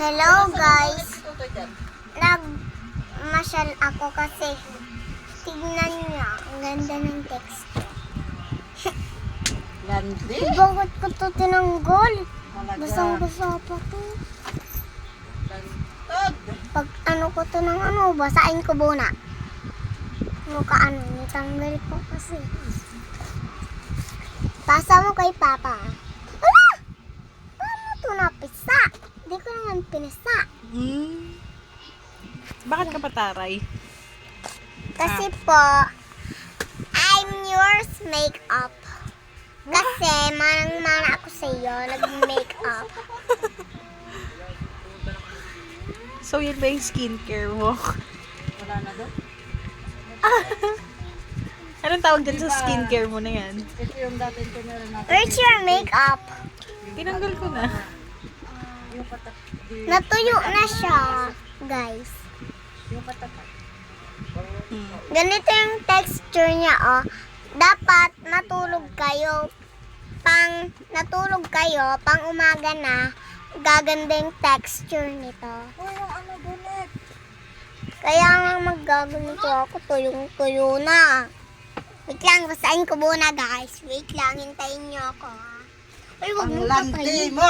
Hello guys, nagmasyal ako kasi tignan niyo, ang ganda ng text. Gandi? Bakit ko to tinanggol? Talaga. Basang-basa pa to. Gantod. Pag ano ko to ng basain ko muna. Mukha nitanggal ko kasi. Pasa mo kay Papa. Ala! Paano to napisa? Hindi ko naman pinisa. Bakit ka pataray? Kasi po, I'm yours makeup. Kasi manang-mana ako sa iyo, nag-makeup. So, yun ba yung skincare mo? Wala na doon? Anong tawag dyan sa skincare mo na yan? Ito yung dating tinira natin. Where's your makeup? Tinanggal ko na. Natuyo na siya, guys. Ganito yung texture niya, oh. Dapat natulog kayo. Natulog kayo, pang umaga na, gaganda yung texture nito. Kaya nga maggaganito ako, tuyong-tuyo na. Wait lang, basahin ko muna guys. Wait lang, hintayin niyo ako. Ay, wag mo Ang landi patayin. mo!